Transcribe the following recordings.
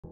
In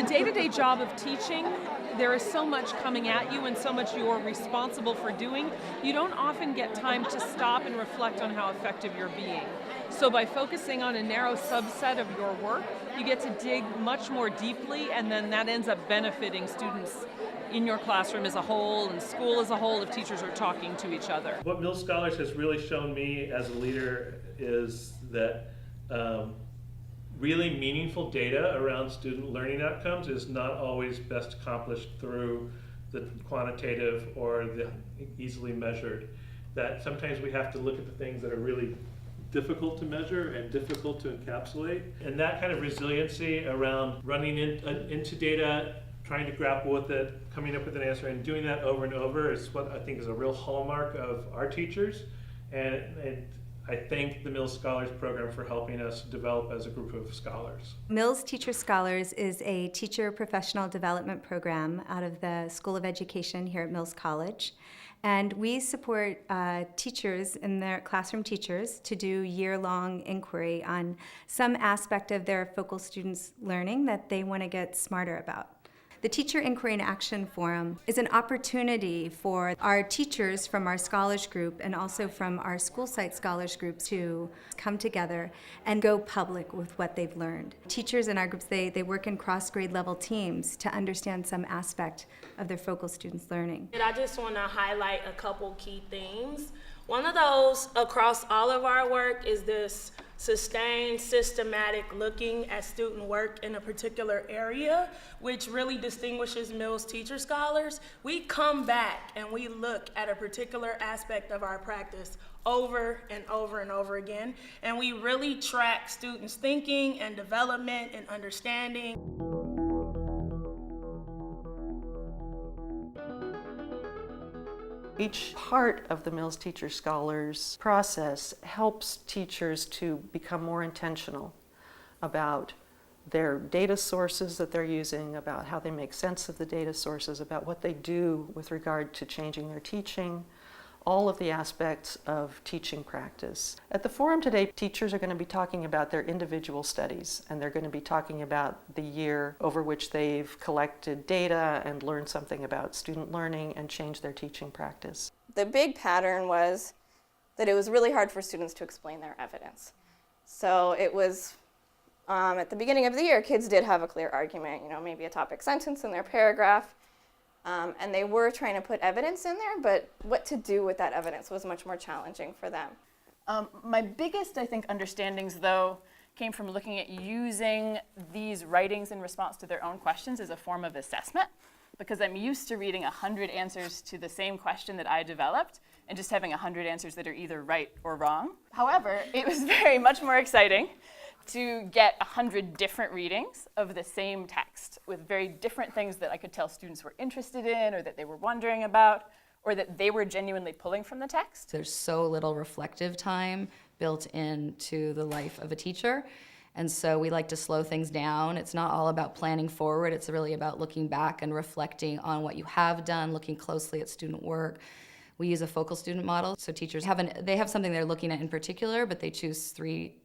the day-to-day job of teaching, there is so much coming at you and so much you're responsible for doing, you don't often get time to stop and reflect on how effective you're being. So by focusing on a narrow subset of your work, you get to dig much more deeply, and then that ends up benefiting students in your classroom as a whole and school as a whole if teachers are talking to each other. What Mills Scholars has really shown me as a leader is that really meaningful data around student learning outcomes is not always best accomplished through the quantitative or the easily measured. That sometimes we have to look at the things that are really difficult to measure and difficult to encapsulate. And that kind of resiliency around running into data, trying to grapple with it, coming up with an answer, and doing that over and over is what I think is a real hallmark of our teachers. And I thank the Mills Scholars Program for helping us develop as a group of scholars. Mills Teacher Scholars is a teacher professional development program out of the School of Education here at Mills College. And we support teachers and their classroom teachers to do year-long inquiry on some aspect of their focal students' learning that they want to get smarter about. The Teacher Inquiry and Action Forum is an opportunity for our teachers from our scholars group and also from our school site scholars group to come together and go public with what they've learned. Teachers in our groups, they work in cross-grade level teams to understand some aspect of their focal students' learning. And I just want to highlight a couple key themes. One of those across all of our work is this sustained, systematic looking at student work in a particular area, which really distinguishes Mills Teacher Scholars. We come back and we look at a particular aspect of our practice over and over and over again, and we really track students' thinking and development and understanding. Each part of the Mills Teacher Scholars process helps teachers to become more intentional about their data sources that they're using, about how they make sense of the data sources, about what they do with regard to changing their teaching, all of the aspects of teaching practice. At the forum today, teachers are going to be talking about their individual studies, and they're going to be talking about the year over which they've collected data and learned something about student learning and changed their teaching practice. The big pattern was that it was really hard for students to explain their evidence. So it was, at the beginning of the year, kids did have a clear argument, maybe a topic sentence in their paragraph. And they were trying to put evidence in there, but what to do with that evidence was much more challenging for them. My biggest, I think, understandings, though, came from looking at using these writings in response to their own questions as a form of assessment, because I'm used to reading 100 answers to the same question that I developed and just having 100 answers that are either right or wrong. However, it was much more exciting to get 100 different readings of the same text with very different things that I could tell students were interested in or that they were wondering about or that they were genuinely pulling from the text. There's so little reflective time built into the life of a teacher, and so we like to slow things down. It's not all about planning forward, it's really about looking back and reflecting on what you have done, looking closely at student work. We use a focal student model, so teachers have something they're looking at in particular, but they choose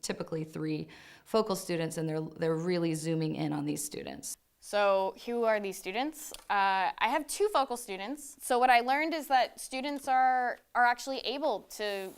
typically three focal students, and they're really zooming in on these students. So who are these students? I have two focal students. So what I learned is that students are actually able to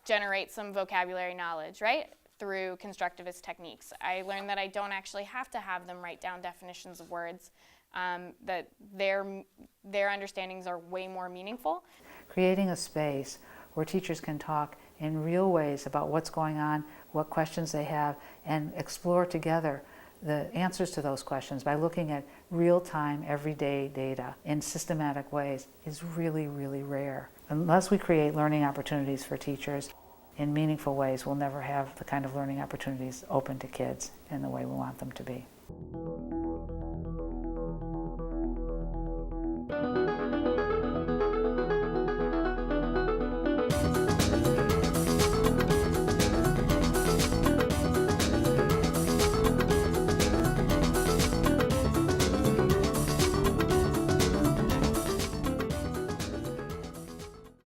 generate some vocabulary knowledge, right? Through constructivist techniques. I learned that I don't actually have to have them write down definitions of words, that their understandings are way more meaningful. Creating a space where teachers can talk in real ways about what's going on, what questions they have, and explore together the answers to those questions by looking at real-time, everyday data in systematic ways is really, really rare. Unless we create learning opportunities for teachers, in meaningful ways, we'll never have the kind of learning opportunities open to kids in the way we want them to be.